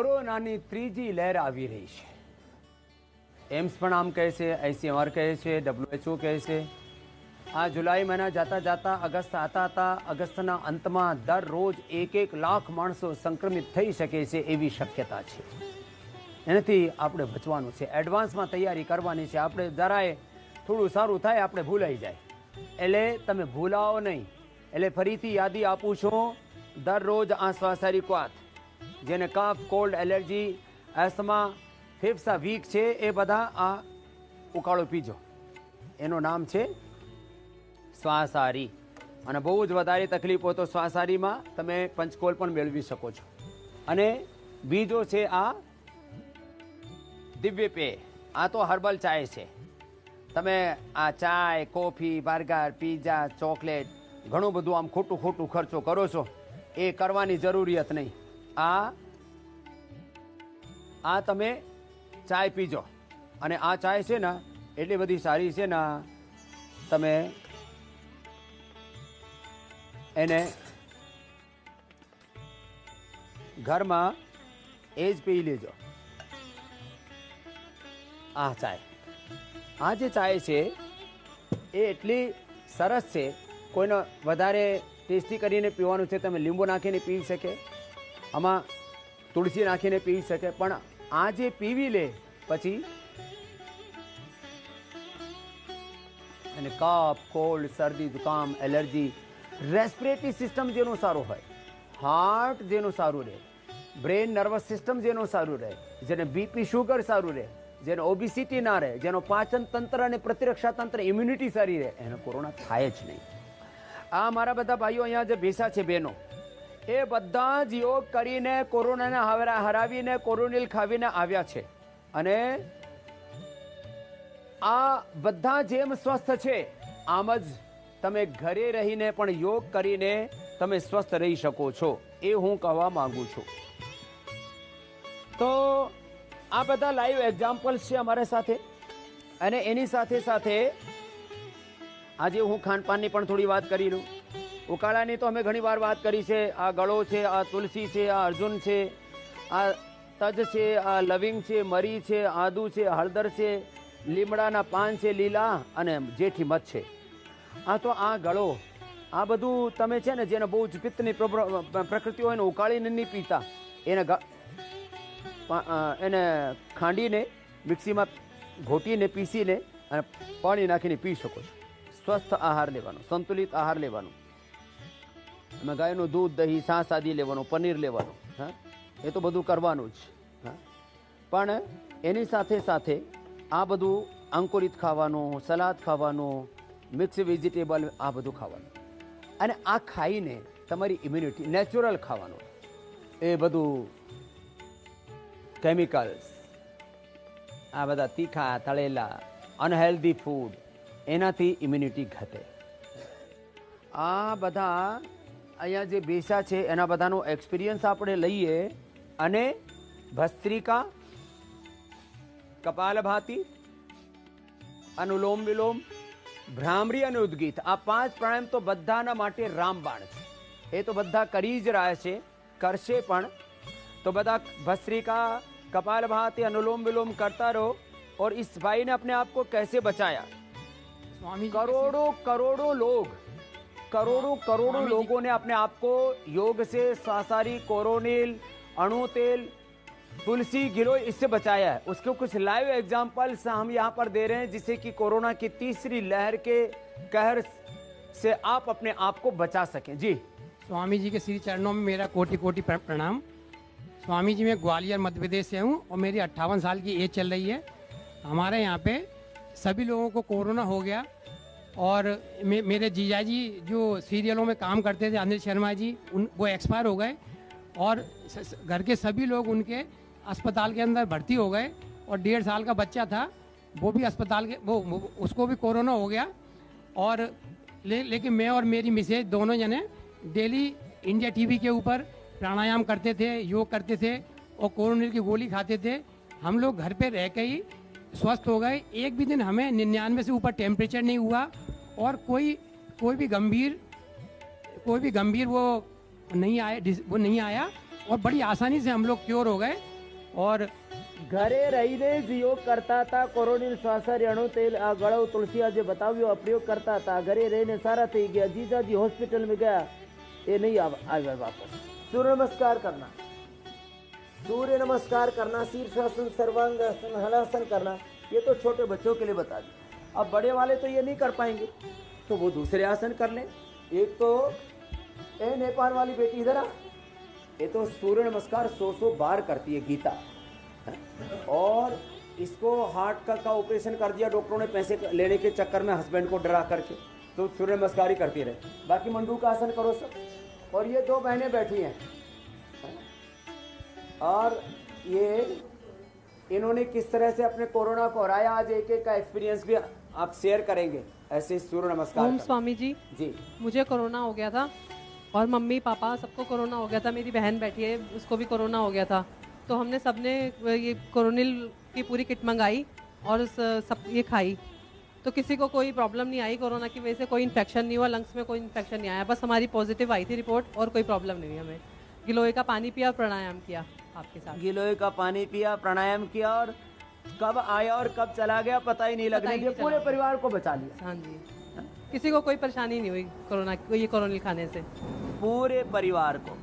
કોરોનાની ત્રીજી લહેર આવી રહી છે. એમ્સ પણ આમ કહે છે, ICMR કહે છે, WHO કહે છે. આ જુલાઈ મહિના જતા જતા અગસ્ત આતા હતા. અગસ્તના અંતમાં દરરોજ 1 લાખ માણસો સંક્રમિત થઈ શકે છે એવી શક્યતા છે. એનાથી આપણે બચવાનું છે, એડવાન્સમાં તૈયારી કરવાની છે. આપણે જરાય થોડું સારું થાય આપણે ભૂલાઈ જાય, એટલે તમે ભૂલાવો નહીં. એટલે ફરીથી યાદી આપું છું, દરરોજ આ શ્વાસારી ક્વાથ, જેને કફ, કોલ્ડ, એલર્જી, એસ્થમા, ફેફસા વીક છે, એ બધા આ ઉકાળો પીજો. એનું નામ છે શ્વાસારી. અને બહુ જ વધારે તકલીફ હોય તો શ્વાસારીમાં તમે પંચકોલ પણ મેળવી શકો છો. અને બીજો છે આ દિવ્ય પેય. આ તો હર્બલ ચાય છે. તમે આ ચાય, કોફી, બર્ગર, પીઝા, ચોકલેટ ઘણું બધું આમ ખોટું ખોટું ખર્ચો કરો છો, એ કરવાની જરૂરિયાત નહીં. આ તમે ચાય પીજો. અને આ ચાય છે ને એટલી બધી સારી છે ને, તમે એને ઘરમાં એ જ પી લેજો. આ ચાય, આ જે ચાય છે એ એટલી સરસ છે. કોઈને વધારે ટેસ્ટી કરીને પીવાનું છે, તમે લીંબુ નાખીને પી શકે, આમાં તુલસી નાખીને પી શકે. પણ આ જે પીવી લે પછી અને કફ, કોલ્ડ, શરદી, જુકામ, એલર્જી, રેસ્પિરેટરી સિસ્ટમ જેનું સારું હોય, હાર્ટ જેનું સારું રહે, બ્રેન નર્વસ સિસ્ટમ જેનું સારું રહે, જેને બીપી શુગર સારું રહે, જેને ઓબિસિટી ના રહે, જેનો પાચન તંત્ર અને પ્રતિરક્ષા તંત્ર ઇમ્યુનિટી સારી રહે, એને કોરોના થાય જ નહીં. આ મારા બધા ભાઈઓ અહીંયા જે બેસા છે, બહેનો, એ બધા જ યોગ કરીને કોરોનાને હરાવીને કોરોનિલ ખાવીને આવ્યા છે. અને આ બધા જેમ સ્વસ્થ છે, આમ જ તમે ઘરે રહીને પણ યોગ કરીને તમે સ્વસ્થ રહી શકો છો, એ હું કહેવા માંગુ છું. તો આ બધા લાઈવ એક્ઝામ્પલ્સ છે અમારા સાથે. અને એની સાથે સાથે આજે હું ખાનપાનની પણ થોડી વાત કરી લઉં. ઉકાળાની તો અમે ઘણી વાર વાત કરી છે. આ ગળો છે, આ તુલસી છે, આ અર્જુન છે, આ તજ છે, આ લવિંગ છે, મરી છે, આદુ છે, હળદર છે, લીમડાના પાન છે લીલા, અને જેઠી મધ છે. આ તો આ ગળો, આ બધું તમે છે ને જેને બહુ જ પિત્તની પ્રકૃતિ હોય ને ઉકાળીને નહીં પીતા, એને ખાંડીને મિક્સીમાં ઘોટીને પીસીને અને પાણી નાખીને પી શકો છો. સ્વસ્થ આહાર લેવાનો, સંતુલિત આહાર લેવાનો. અમે ગાયનું દૂધ, દહીં, છાશ આદિ લેવાનું, પનીર લેવાનું. હા, એ તો બધું કરવાનું જ. હા, પણ એની સાથે સાથે આ બધું અંકુરિત ખાવાનું, સલાદ ખાવાનું, મિક્સ વેજીટેબલ, આ બધું ખાવાનું. અને આ ખાઈને તમારી ઇમ્યુનિટી નેચરલ ખાવાનું. એ બધું કેમિકલ્સ, આ બધા તીખા, તળેલા, અનહેલ્ધી ફૂડ, એનાથી ઇમ્યુનિટી ઘટે. આ બધા અહીંયા જે બેસા છે એના બધાનો એક્સપિરિયન્સ આપણે લઈએ. અને ભસ્ત્રિકા, કપાલભાતિ, અનુલોમ વિલોમ, ભ્રામરી અને ઉદ્ગીત, આ 5 પ્રાણાયામ તો બધાના માટે રામબાણ છે. એ તો બધા કરી જ રહ્યા છે, કરશે પણ. તો બધા ભસ્ત્રિકા, कपालभाति, अनुलोम विलोम करता रहो. और इस भाई ने अपने आप को कैसे बचाया? स्वामी करोड़ों लोगों ने अपने आप को योग से, श्वासारी, कोरोनिल, अणु तेल, तुलसी, गिलोय, इससे बचाया है. उसके कुछ लाइव एग्जाम्पल्स हम यहाँ पर दे रहे हैं, जिससे कि कोरोना की तीसरी लहर के कहर से आप अपने आप को बचा सकें. जी, स्वामी जी के श्री चरणों में मेरा कोटि कोटि प्रणाम. स्वामी जी, मैं ग्वालियर मध्य प्रदेश से हूँ और मेरी 58 साल की एज चल रही है. हमारे यहाँ पे सभी लोगों को कोरोना हो गया. और मेरे जीजा जी जो सीरियलों में काम करते थे, अनिल शर्मा जी, वो एक्सपायर हो गए. और घर के सभी लोग उनके अस्पताल के अंदर भर्ती हो गए. और 1.5 साल का बच्चा था, वो भी अस्पताल के उसको भी कोरोना हो गया. और लेकिन मैं और मेरी मिसेज दोनों जने डेली इंडिया टीवी के ऊपर प्राणायाम करते थे, योग करते थे और कोरोनिल की गोली खाते थे. हम लोग घर पे रह के ही स्वस्थ हो गए. एक भी दिन हमें 99 से ऊपर टेम्परेचर नहीं हुआ. और कोई भी गंभीर वो नहीं आया. और बड़ी आसानी से हम लोग क्योर हो गए. और घरे रहीने જ योग કરતા હતા કોરોનિલ શ્વાસર અણુ તેલ આ ગળો તુલસી આજે બતાવ્યો આ પ્રયોગ કરતા હતા ઘરે રહીને સારા થઈ ગયા જીજાજી હોસ્પિટલ में गया ये नहीं आया वापस सूर्य नमस्कार करना शीर्षासन सर्वांगासन हलासन करना ये तो छोटे बच्चों के लिए बता दिया अब बड़े वाले तो ये नहीं कर पाएंगे तो वो दूसरे आसन कर लें एक तो ए नेपाल वाली बेटी इधर आ ये तो सूर्य नमस्कार 100 बार करती है गीता और इसको हार्ट का ऑपरेशन कर दिया डॉक्टरों ने पैसे लेने के चक्कर में हस्बैंड को डरा करके तो सूर्य नमस्कार ही करती रहे बाकी मंडू का आसन करो सब और ये 2 बहनें बैठी हैं और ये इन्होंने किस तरह से अपने कोरोना को हराया आज एक एक का एक्सपीरियंस भी आप शेयर करेंगे ऐसे सूर्य नमस्कार ओम स्वामी जी मुझे कोरोना हो गया था और मम्मी पापा सबको कोरोना हो गया था मेरी बहन बैठी है उसको भी कोरोना हो गया था तो हमने सबने ये कोरोनिल की पूरी किट मंगाई और सब ये खाई तो किसी को कोई प्रॉब्लम नहीं आई कोरोना की वजह से कोई इन्फेक्शन नहीं हुआ लंग्स में कोई इन्फेक्शन नहीं आया बस हमारी पॉजिटिव आई थी रिपोर्ट और कोई प्रॉब्लम नहीं हुई हमें गिलोय का पानी पिया और प्राणायाम किया आपके साथ गिलोय का पानी पिया प्राणायाम किया और कब आया और कब चला गया पता ही नहीं लगने दिया पूरे परिवार को बचा लिया हाँ जी किसी को कोई परेशानी नहीं हुई कोरोना ये कोरोनिल खाने से पूरे परिवार को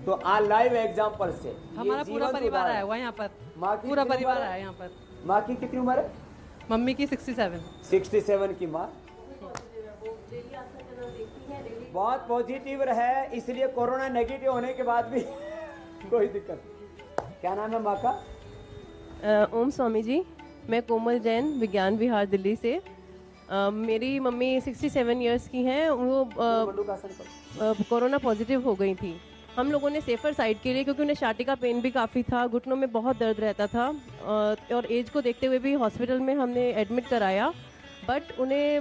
तो आ लाइव एग्जांपल से हमारा पूरा परिवार आया हुआ यहाँ पर पूरा परिवार आया यहाँ पर माँ की कितनी उम्र है मम्मी की 67 की माँ बहुत पॉजिटिव है इसलिए कोरोना नेगेटिव होने के बाद भी कोई दिक्कत नहीं। क्या नाम है माँ का? ओम स्वामी जी मैं कोमल जैन विज्ञान विहार दिल्ली से मेरी मम्मी 67 इयर्स की हैं वो कोरोना पॉजिटिव हो गई थी हम लोगों ने सेफर साइड के लिए क्योंकि उन्हें छाती का पेन भी काफ़ी था घुटनों में बहुत दर्द रहता था और एज को देखते हुए भी हॉस्पिटल में हमने एडमिट कराया बट उन्हें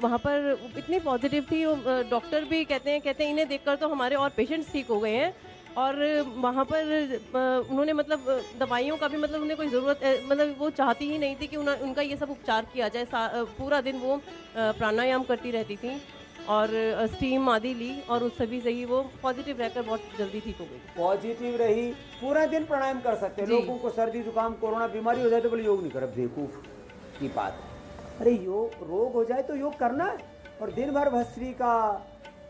वहाँ पर इतनी पॉजिटिव थी डॉक्टर भी कहते हैं इन्हें देखकर तो हमारे और पेशेंट्स ठीक हो गए हैं और वहाँ पर उन्होंने मतलब दवाइयों का भी मतलब उन्हें कोई ज़रूरत मतलब वो चाहती ही नहीं थी कि उनका ये सब उपचार किया जाए पूरा दिन वो प्राणायाम करती रहती थी और स्टीम आदि ली और उस सभी से ही वो पॉजिटिव रहकर बहुत जल्दी ठीक हो गई पॉजिटिव रही पूरा दिन प्राणायाम कर सकते हैं लोगों को सर्दी जुकाम कोरोना बीमारी हो जाए तो बोले योग नहीं कर बेवकूफ की बात अरे योग रोग हो जाए तो योग करना है और दिन भर भस्त्रिका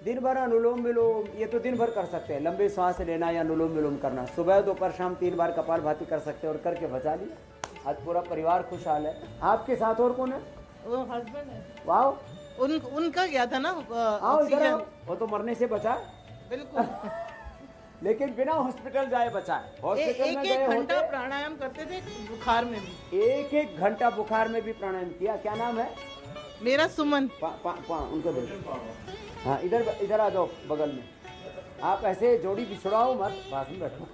दिन भर अनुलोम विलोम ये तो दिन भर कर सकते हैं लंबे सांस लेना या अनुलोम विलोम करना सुबह दोपहर शाम 3 बार कपाल भाती कर सकते हैं और करके बचा लिया आज पूरा परिवार खुशहाल है आपके साथ और कौन है वो हस्बैंड है वाह उनका गया था ना ऑक्सीजन वो तो मरने से बचा बिल्कुल लेकिन बिना हॉस्पिटल जाए बचा हॉस्पिटल में गए घंटा प्राणायाम करते थे बुखार में भी एक घंटा बुखार में भी प्राणायाम किया क्या नाम है मेरा सुमन उनको दे हाँ इधर आ जाओ बगल में आप ऐसे जोड़ी बिछड़ाओ मत पास में बैठो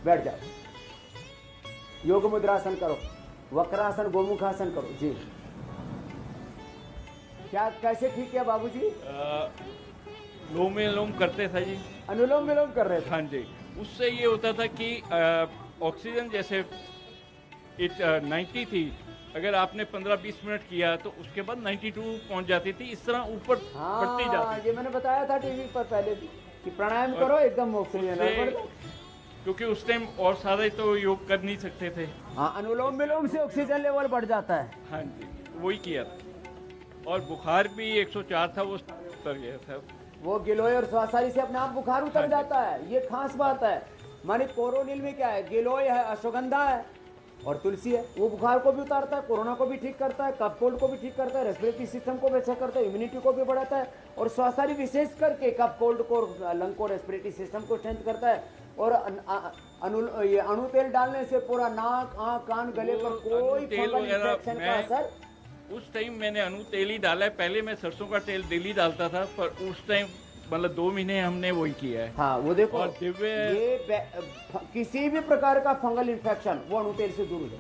बैठ जाओ योग मुद्रासन करो वक्रासन गोमुखासन करो जी क्या कैसे ठीक किया बाबूजी अनुलोम विलोम करते थे जी अनुलोम विलोम कर रहे थे हाँ जी उससे ये होता था कि ऑक्सीजन जैसे 90 थी अगर आपने 15-20 मिनट किया तो उसके बाद 92 पहुंच जाती थी इस तरह ऊपर बढ़ती जाती ये मैंने बताया था टीवी पर पहले भी कि प्राणायाम करो एकदम ऑक्सीजन क्योंकि उस टाइम और सारे तो योग कर नहीं सकते थे हाँ अनुलोम विलोम से ऑक्सीजन लेवल बढ़ जाता है हाँ जी वही किया था और बुखार भी 104 था वो उतर गया था वो गिलोय और श्वासारी से अपने आप बुखार उतर जाता है ये खास बात है माने कोरोनिल में क्या है गिलोय है अश्वगंधा है और तुलसी है वो बुखार को भी उतारता है कोरोना को भी ठीक करता है कफ कोल्ड को भी ठीक करता है रेस्पिरेटरी सिस्टम को भी अच्छा करता है इम्यूनिटी को भी बढ़ाता है और श्वासारी विशेष करके कफ कोल्ड को लंग को रेस्पिरेटरी सिस्टम को स्ट्रेंथ करता है और ये अणु तेल डालने से पूरा नाक आँख कान गले पर कोई फंगल इन्फेक्शन का असर उस टाइम मैंने अणु तेल ही डाला है पहले मैं सरसों का तेल डेली डालता था पर उस टाइम मतलब 2 महीने हमने वही किया है हाँ वो देखो और दिव्य ये किसी भी प्रकार का फंगल इन्फेक्शन वो अणु तेल से दूर हो जाए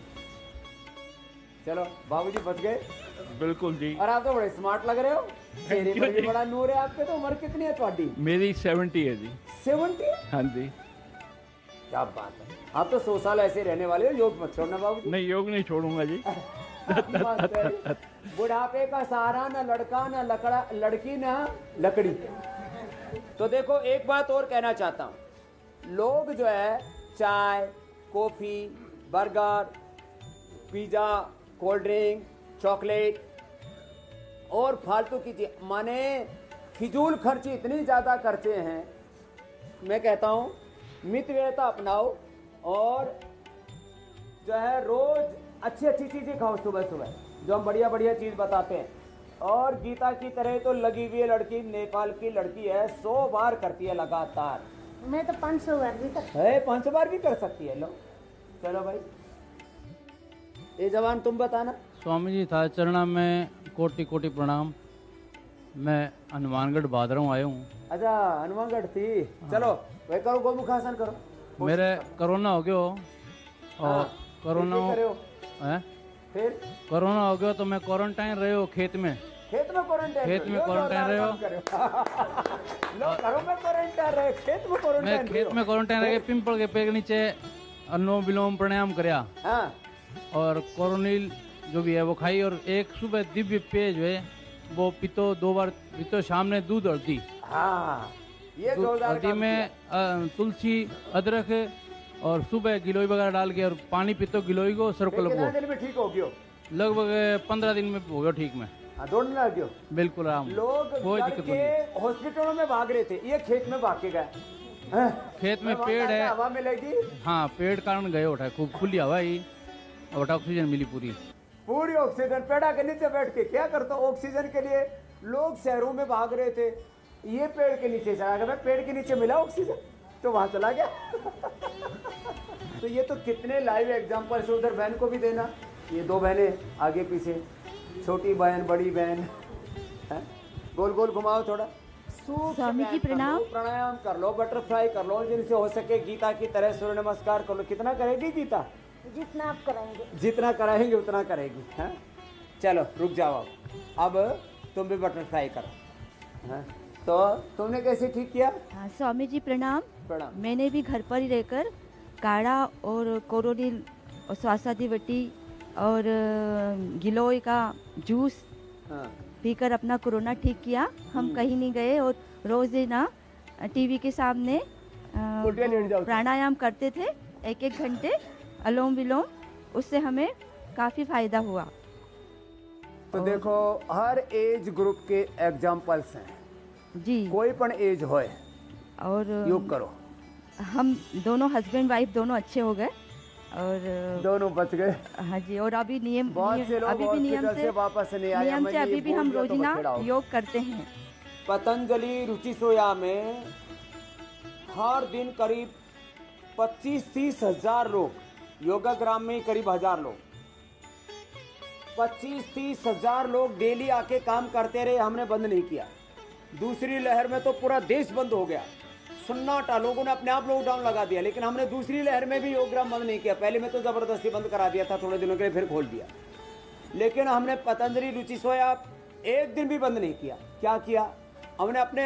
चलो बाबूजी बच गए बिल्कुल जी और आप तो बड़े स्मार्ट लग रहे हो चेहरे पर भी बड़ा नूर है आपके तो उम्र कितनी है तुम्हारी मेरी 70 है जी 70 हाँ जी क्या बात है आप तो 100 साल ऐसे रहने वाले हो योग मत छोड़ना बाबू नहीं योग नहीं छोड़ूंगा जी बुढ़ापे का सहारा ना लड़का ना लड़की ना लकड़ी तो देखो एक बात और कहना चाहता हूँ लोग जो है चाय, coffee, burger, pizza, cold drink, chocolate और फालतू की चीज, माने फिजूल खर्ची इतनी ज़्यादा करते हैं। मैं कहता हूँ मितव्ययता अपनाओ और जो है रोज अच्छी अच्छी चीज़ें खाओ सुबह सुबह, जो हम बढ़िया बढ़िया चीज़ बताते हैं। और गीता की तरह तो लगी हुई है लड़की, नेपाल की लड़की है, 100 बार करती है लगातार। मैं तो 500 बार भी कर है 500 बार भी कर सकती है। लो चलो भाई, ये जवान तुम बताना। स्वामी जी था चरणा में कोटि कोटि प्रणाम। मैं हनुमानगढ़ भादरों आया हूँ। अच्छा हनुमानगढ़ थी, चलो भाई करो गोमुखासन करो। मेरे कोरोना हो गया और कोरोना है, फिर कोरोना हो गया तो मैं क्वारंटाइन रहे हो खेत में। खेत में क्वारंटाइन, खेत में क्वारंटाइन रहे हो। लोग घरों में क्वारंटाइन रहे, खेत में क्वारंटाइन। मैं खेत में क्वारंटाइन रह के पिंपल के पेड़ के नीचे अनुलोम विलोम प्राणायाम करया। हाँ और कोरोनिल जो भी है वो खाई। और एक सुबह दिव्य पेय जो है वो पितो 2 बार पितो, शाम ने दूध हल्दी। हाँ ये दूध जोरदार हल्दी काम में तुलसी अदरक और सुबह गिलोई वगैरह डाल के और पानी पितो गिलोई को सर्कल कितना को। दिन में ठीक हो गयो? लगभग 15 दिन में हो गया ठीक में। हाँ दौड़ने लग गयो। बिल्कुल आराम, लोग कोई डर दिक्कत के नहीं। हॉस्पिटलों में भाग रहे थे, ये खेत में भाग के गए। हैं? खेत में वहाँ पेड़ जाके है। हवा मिलेगी, हाँ पेड़ कारण गए उठा, खूब खुली हवा ही और ऑक्सीजन मिली पूरी। पूरी ऑक्सीजन। पेड़ा के नीचे बैठ के क्या करता ऑक्सीजन के लिए? लोग शहरों में भाग रहे थे, ये पेड़ के नीचे चला गया। पेड़ के नीचे मिला ऑक्सीजन तो वहां चला गया। तो ये तो कितने लाइव एग्जांपल से। उधर बहन को भी देना, ये 2 बहनें आगे पीछे, छोटी बहन बड़ी बहन, गोल गोल घुमाओ थोड़ा। स्वामी जी प्रणाम। प्राणायाम कर लो, बटरफ्लाई कर लो, जिनसे हो सके गीता की तरह सूर्य नमस्कार कर लो। कितना करेगी गीता? जितना आप कराएंगे। जितना कराएंगे उतना करेगी। हाँ चलो रुक जाओ, अब तुम भी बटरफ्लाई करो। हाँ तो तुमने कैसे ठीक किया? हाँ स्वामी जी प्रणाम। प्रणाम। मैंने भी घर पर ही रहकर काढ़ा और कोरोनिल और स्वासादिवटी और गिलोय का जूस हाँ पीकर अपना कोरोना ठीक किया। हम कहीं नहीं गए और रोज ही ना टीवी के सामने उल्टियाँ लेट जाओ। प्राणायाम करते थे 1-1 घंटे, अनुलोम विलोम, उससे हमें काफ़ी फायदा हुआ। तो देखो हर एज ग्रुप के एग्जाम्पल्स हैं जी। कोई पण एज होए और योग करो। हम दोनों हस्बैंड वाइफ दोनों अच्छे हो गए और दोनों बच गए। हाँ जी। और अभी बहुत से लोग अभी भी नियम हॉस्पिटल से वापस नहीं आए। नियम से मैंने अभी ये भी बोल हम दिया तो रोजिना बखेड़ा हो। योग करते हैं। पतंजलि रुचि सोया में हर दिन करीब 25-30 हजार लोग, योगाग्राम में करीब 1000 लोग, 25-30 हजार लोग डेली आके काम करते रहे। हमने बंद नहीं किया। दूसरी लहर में तो पूरा देश बंद हो गया, सन्नाटा, लोगों ने अपने आप लॉकडाउन लगा दिया। लेकिन हमने दूसरी लहर में भी योगग्राम बंद नहीं किया। पहले में तो जबरदस्ती बंद करा दिया था, थोड़े दिनों के लिए फिर खोल दिया। लेकिन हमने पतंजलि रुचि सोया एक दिन भी बंद नहीं किया। क्या किया हमने?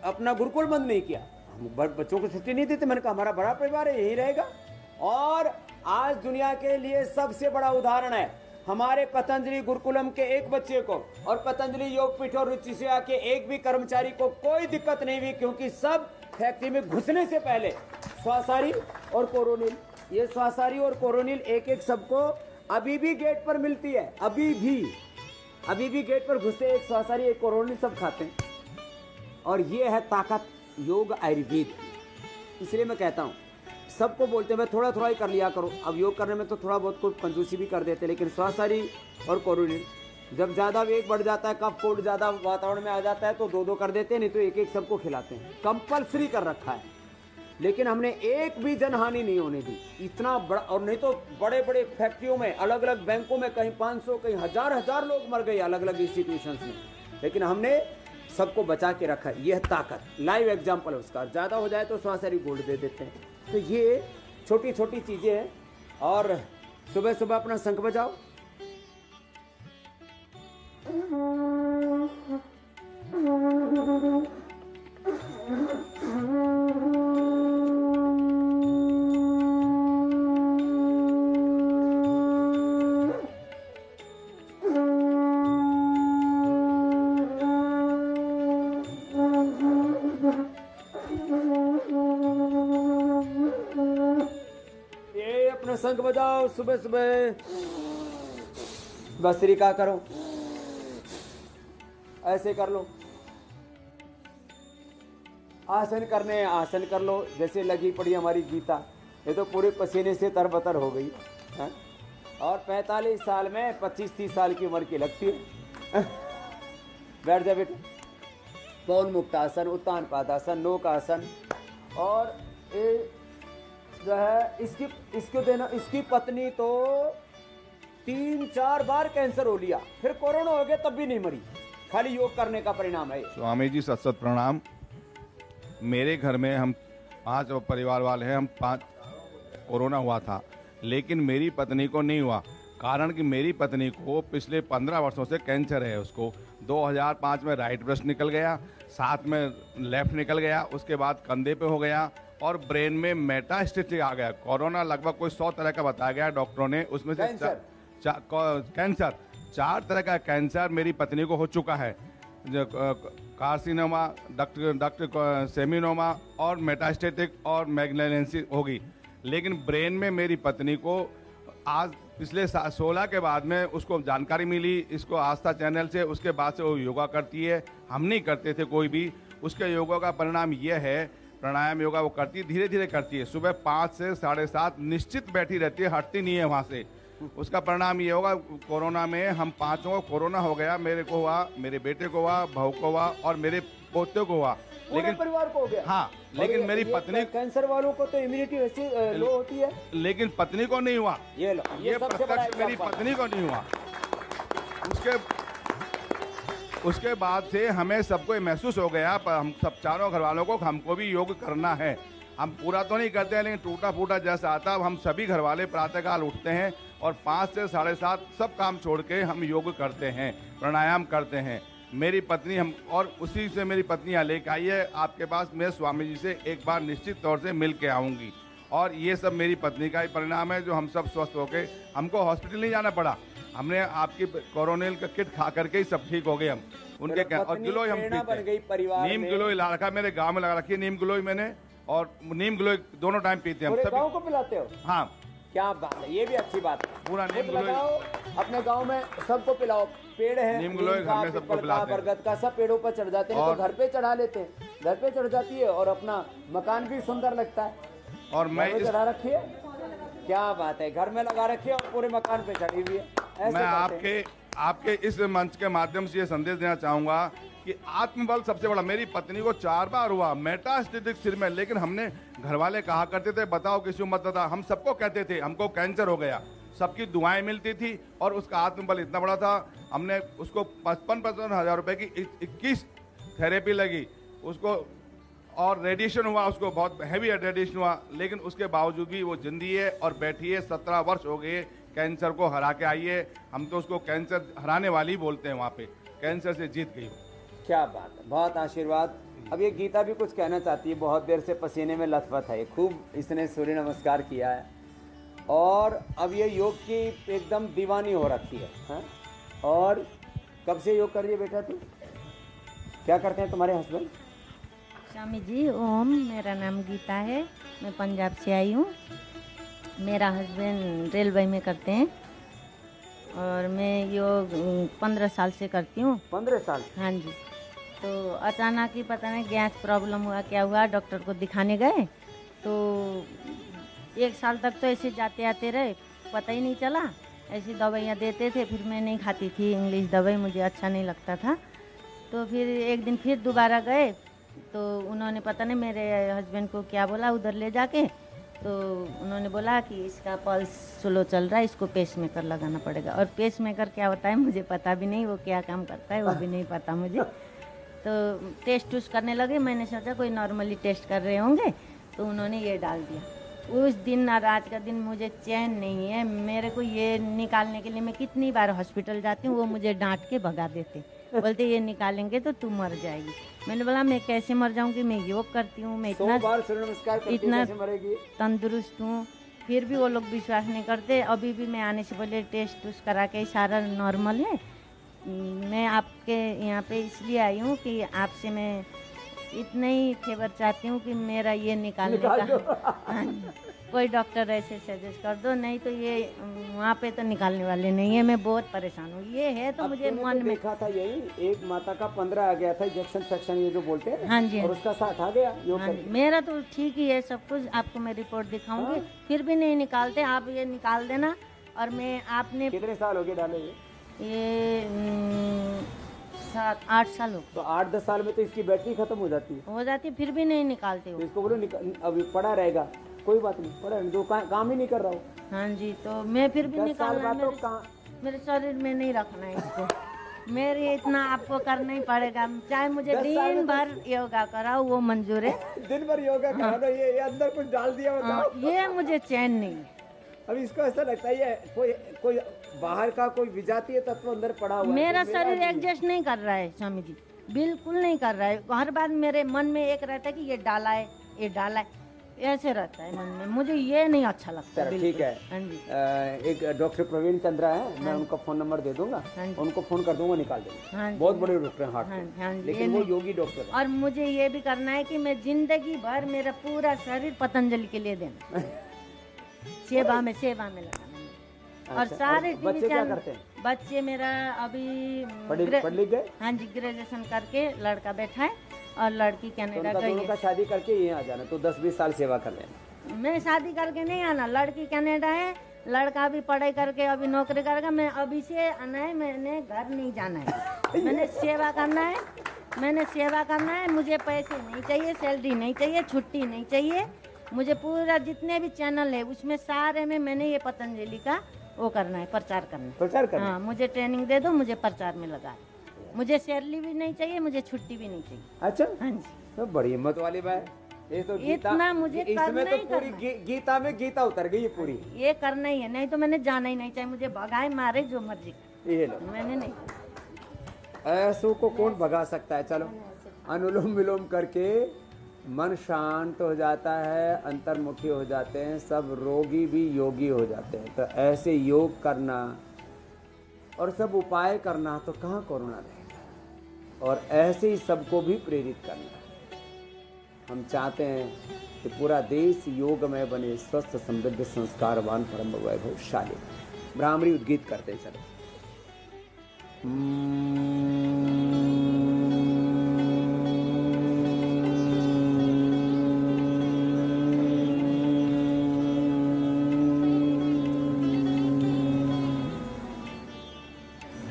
अपना गुरुकुल बंद नहीं किया। हम बच्चों को छुट्टी नहीं देते। मैंने कहा हमारा बड़ा परिवार है, यही रहेगा। और आज दुनिया के लिए सबसे बड़ा उदाहरण है हमारे पतंजलि गुरुकुलम के एक बच्चे को और पतंजलि योगपीठ और रुचि सोया के एक भी कर्मचारी को कोई दिक्कत नहीं हुई, क्योंकि सब फैक्ट्री में घुसने से पहले स्वासारी और कोरोनिल, ये स्वासारी और कोरोनिल एक सबको अभी भी गेट पर मिलती है। अभी भी गेट पर घुसते एक स्वासारी एक कोरोनिल सब खाते हैं। और ये है ताकत योग आयुर्वेद की। इसलिए मैं कहता हूँ सबको बोलते हैं मैं थोड़ा थोड़ा ही कर लिया करो। अब योग करने में तो थोड़ा बहुत कुछ कंजूसी भी कर देते हैं, लेकिन स्वासारी और कोरोनिल जब ज़्यादा वेग बढ़ जाता है, कफ कोल्ड ज़्यादा वातावरण में आ जाता है तो 2-2 कर देते हैं, नहीं तो एक सबको खिलाते हैं। कंपल्सरी कर रखा है, लेकिन हमने एक भी जनहानि नहीं होने दी। इतना बड़ा, और नहीं तो बड़े बड़े फैक्ट्रियों में, अलग अलग बैंकों में कहीं 500 कहीं हजार लोग मर गए अलग अलग इंस्टीट्यूशंस में, लेकिन हमने सबको बचा के रखा है। यह ताकत लाइव एग्जाम्पल है उसका। ज़्यादा हो जाए तो स्वासारी गोल्ड दे देते हैं। तो ये छोटी छोटी चीज़ें हैं। और सुबह सुबह अपना शंख बजाओ। में शंख बजाओ सुबह सुबह। भस्त्रिका करो, ऐसे कर लो। आसन करने हैं, आसन कर लो। जैसे लगी पड़ी हमारी गीता, ये तो पूरे पसीने से तरबतर हो गई है? और 45 साल में 25-30 साल की उम्र की लगती है। बैठ जा बेटे। पवन मुक्तासन, उत्तान पादासन, नौकासन। और ये जो है इसको देना, इसकी पत्नी तो 3-4 बार कैंसर हो लिया, फिर कोरोना हो गया तब भी नहीं मरी। खाली योग करने का परिणाम है। स्वामी जी सत सत प्रणाम। मेरे घर में हम 5 परिवार वाले हैं, हम 5 कोरोना हुआ था, लेकिन मेरी पत्नी को नहीं हुआ। कारण कि मेरी पत्नी को पिछले 15 वर्षों से कैंसर है। उसको 2005 में राइट ब्रेस्ट निकल गया, 7 में लेफ्ट निकल गया, उसके बाद कंधे पे हो गया और ब्रेन में मेटास्टेटिक आ गया। कोरोना लगभग कोई 100 तरह का बताया गया डॉक्टरों ने, उसमें से कैंसर 4 तरह का कैंसर मेरी पत्नी को हो चुका है। कार्सिनोमा, डक्ट सेमिनोमा और मेटास्टेटिक और मैग्नेलेंसी होगी। लेकिन ब्रेन में मेरी पत्नी को आज पिछले 16 के बाद में उसको जानकारी मिली, इसको आस्था चैनल से, उसके बाद से वो योगा करती है। हम नहीं करते थे कोई भी। उसके योगा का परिणाम यह है, प्राणायाम योगा वो करती है, धीरे धीरे करती है। सुबह 5 से 7:30 निश्चित बैठी रहती है, हटती नहीं है वहाँ से। उसका परिणाम ये होगा, कोरोना में हम 5 को कोरोना हो गया। मेरे को हुआ, मेरे बेटे को हुआ, बहू को हुआ और मेरे पोते को हुआ। लेकिन परिवार को हो गया। हाँ, लेकिन मेरी पत्नी, कैंसर वालों को तो इम्यूनिटी वैसे लो होती है, लेकिन पत्नी को नहीं हुआ। ये लो, ये प्रत्यक्ष मेरी पत्नी को नहीं हुआ। उसके बाद से हमें सबको महसूस हो गया, पर हम सब चारों घर वालों को, हमको भी योग करना है। हम पूरा तो नहीं करते हैं, लेकिन टूटा फूटा जैसा आता है हम सभी घर वाले प्रातःकाल उठते हैं और 5 से 7:30 सब काम छोड़ के हम योग करते हैं, प्राणायाम करते हैं। मेरी पत्नी हम, और उसी से मेरी पत्नी यहाँ लेकर आई है आपके पास। मैं स्वामी जी से एक बार निश्चित तौर से मिल के आऊँगी। और ये सब मेरी पत्नी का ही परिणाम है जो हम सब स्वस्थ होके, हमको हॉस्पिटल नहीं जाना पड़ा। हमने आपकी कोरोनिल का किट खा करके ही सब ठीक हो गए हम। उनके और गिलोय हम पीते, नीम गिलोय ला रखा, मेरे गाँव में लगा रखी है नीम गिलोय मैंने, और नीम गिलोय दोनों टाइम पीते हैं हम। गाँव को पिलाते हो? हाँ। क्या बात है, ये भी अच्छी बात है। पूरा नीम गिलोय अपने गांव में सबको पिलाओ। पेड़ है नीम गिलोय घर में सबको पिलाते हैं। बरगद का सब पेड़ों पर चढ़ जाते हैं, तो घर पे चढ़ा लेते हैं। घर पे चढ़ जाती है और अपना मकान भी सुंदर लगता है। और मैं चढ़ा रखी है, क्या बात है, घर में लगा रखी है और पूरे मकान पे चढ़ी हुई है। मैं आपके इस मंच के माध्यम से ये संदेश देना चाहूंगा कि आत्मबल सबसे बड़ा। मेरी पत्नी को 4 बार हुआ मेटास्टेटिक सिर में, लेकिन हमने घर वाले कहा करते थे बताओ किसी मत बता, हम सबको कहते थे हमको कैंसर हो गया, सबकी दुआएं मिलती थी और उसका आत्मबल इतना बड़ा था। हमने उसको 55-55 हज़ार रुपए की 21 थेरेपी लगी उसको, और रेडिएशन हुआ उसको, बहुत हैवी रेडिएशन हुआ, लेकिन उसके बावजूद भी वो जिंदी है और बैठी है। 17 वर्ष हो गए कैंसर को हरा के आई है। हम तो उसको कैंसर हराने वाली बोलते हैं, वहाँ पे कैंसर से जीत गई। क्या बात है, बहुत आशीर्वाद। अब ये गीता भी कुछ कहना चाहती है, बहुत देर से पसीने में लथपथ है, खूब इसने सूर्य नमस्कार किया है और अब ये योग की एकदम दीवानी हो रखी है। और कब से योग कर रही है बेटा तू? क्या करते हैं तुम्हारे हस्बैंड? स्वामी जी ओम, मेरा नाम गीता है, मैं पंजाब से आई हूँ। मेरा हस्बैंड रेलवे में करते हैं और मैं योग 15 साल से करती हूँ। 15 साल? हाँ जी। तो अचानक ही पता नहीं गैस प्रॉब्लम हुआ, क्या हुआ, डॉक्टर को दिखाने गए तो 1 साल तक तो ऐसे जाते आते रहे, पता ही नहीं चला। ऐसी दवाइयाँ देते थे, फिर मैं नहीं खाती थी इंग्लिश दवाई, मुझे अच्छा नहीं लगता था। तो फिर एक दिन फिर दोबारा गए तो उन्होंने पता नहीं मेरे हस्बैंड को क्या बोला उधर ले जाके, तो उन्होंने बोला कि इसका पल्स स्लो चल रहा है, इसको पेसमेकर लगाना पड़ेगा। और पेसमेकर क्या होता है मुझे पता भी नहीं, वो क्या काम करता है वो भी नहीं पता मुझे। तो टेस्ट उस करने लगे, मैंने सोचा कोई नॉर्मली टेस्ट कर रहे होंगे, तो उन्होंने ये डाल दिया। उस दिन और आज का दिन मुझे चैन नहीं है। मेरे को ये निकालने के लिए मैं कितनी बार हॉस्पिटल जाती हूँ, वो मुझे डांट के भगा देते, बोलते ये निकालेंगे तो तू मर जाएगी। मैंने बोला मैं कैसे मर जाऊंगी, मैं योग करती हूँ, मैं इतना तंदुरुस्त हूँ, फिर भी वो लोग विश्वास नहीं करते। अभी भी मैं आने से पहले टेस्ट उस करा के सारा नॉर्मल है। मैं आपके यहाँ पे इसलिए आई हूँ कि आपसे मैं इतने ही फेवर चाहती हूँ कि मेरा ये निकालने का हाँ जी, कोई डॉक्टर ऐसे सजेस्ट कर दो, नहीं तो ये वहाँ पे तो निकालने वाले नहीं है। मैं बहुत परेशान हूँ, ये है तो मुझे मन में देखा था यही एक माता का 15 आ गया था इंजेक्शन सेक्शन ये जो बोलते हैं हाँ जी, और उसका 60 आ गया योग हाँ जी, करके। मेरा तो ठीक ही है सब कुछ, आपको मैं रिपोर्ट दिखाऊंगी। फिर भी नहीं निकालते, आप ये निकाल देना। और मैं आपने कितने साल हो गए डाले ये 7-8 साल हो तो 8-10 साल में तो इसकी बैटरी खत्म हो जाती है, हो जाती, फिर भी नहीं निकालते हो। तो इसको बोलो अभी पड़ा रहेगा, कोई बात नहीं, पड़ा जो काम ही नहीं कर रहा हो। हाँ जी, तो मैं फिर भी 10 साल निकालना, बाद तो मेरे शरीर में नहीं रखना है इसको। मेरे इतना आपको करना ही पड़ेगा, चाहे मुझे 10 साल दिन में भर योगा कराओ वो मंजूर है। दिन भर योगा करा दो, ये अंदर कुछ डाल दिया बताओ। ये मुझे चैन नहीं है। अब इसको ऐसा लगता है ये कोई बाहर का कोई विजातीय तत्व अंदर पड़ा हुआ है, मेरा तो शरीर नहीं। एडजस्ट नहीं कर रहा है स्वामी जी, बिल्कुल नहीं कर रहा है। हर बार मेरे मन में एक रहता है कि ये डाला है, ये डाला है, ऐसे रहता है मन में। मुझे ये नहीं अच्छा लगता। चलो ठीक है। हाँ जी, एक डॉक्टर प्रवीण चंद्रा है, मैं उनका फोन नंबर दे दूंगा, उनको फोन कर दूंगा, निकाल देंगे। हाँ जी, बहुत बड़े डॉक्टर हैं हार्ट हाँ के, हाँ जी, लेकिन ये वो योगी डॉक्टर है। और मुझे ये भी करना है कि मैं जिंदगी भर मेरा पूरा शरीर पतंजलि के लिए देना, सेवा में लगाना। और अच्छा, सारे बच्चे टीवी क्या चैनल, करते हैं? बच्चे मेरा अभी पढ़ लिख गए? हाँ जी, ग्रेजुएशन करके लड़का बैठा है और लड़की तो कनाडा उनका गई दोनों का है। शादी करके यहाँ आ जाना, तो 10-20 साल सेवा कर लेना। मैं शादी करके नहीं आना, लड़की कनाडा है, लड़का भी पढ़ाई करके अभी नौकरी करेगा। मैं अभी से आना है, मैंने घर नहीं जाना है, मैंने सेवा करना है, मैंने सेवा करना है। मुझे पैसे नहीं चाहिए, सैलरी नहीं चाहिए, छुट्टी नहीं चाहिए। मुझे पूरा जितने भी चैनल है उसमें सारे में मैंने ये पतंजलि का वो करना है, प्रचार करना है। प्रचार करना हाँ, मुझे ट्रेनिंग दे दो, मुझे प्रचार में लगा। मुझे सैलरी भी नहीं चाहिए, मुझे छुट्टी भी नहीं चाहिए। अच्छा, हाँ जी, तो बड़ी हिम्मत वाली बात। ये तो गीता, इतना मुझे इसमें करना तो ही पूरी करना। गीता में गीता उतर गई है पूरी। ये करना ही है, नहीं तो मैंने जाना ही नहीं। चाहे मुझे भगाए मारे जो मर्जी, ये लो, मैंने नहीं। ऐसों को कौन भगा सकता है। चलो, अनुलोम विलोम करके मन शांत हो जाता है, अंतर्मुखी हो जाते हैं, सब रोगी भी योगी हो जाते हैं। तो ऐसे योग करना और सब उपाय करना तो कहाँ कोरोना रहेगा। और ऐसे ही सबको भी प्रेरित करना। हम चाहते हैं कि पूरा देश योगमय बने, स्वस्थ समृद्ध संस्कारवान परम वैभवशाली। ब्राह्मणी उद्गीत करते चलो।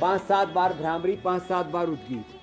पांच 7 बार भ्रामरी, 5-7 बार उद्गीत।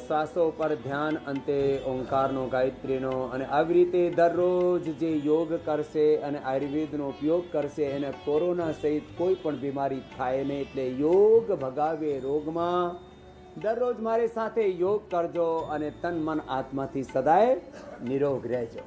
શ્વાસો પર ધ્યાન અંતે ઓંકારનો ગાયત્રીનો અને આવી રીતે દરરોજ જે યોગ કરશે અને આયુર્વેદનો ઉપયોગ કરશે એને કોરોના સહિત કોઈ પણ બીમારી થાય નહીં. એટલે યોગ ભગાવે રોગમાં. દરરોજ મારી સાથે યોગ કરજો અને તન મન આત્માથી સદાય નિરોગ રહેજો.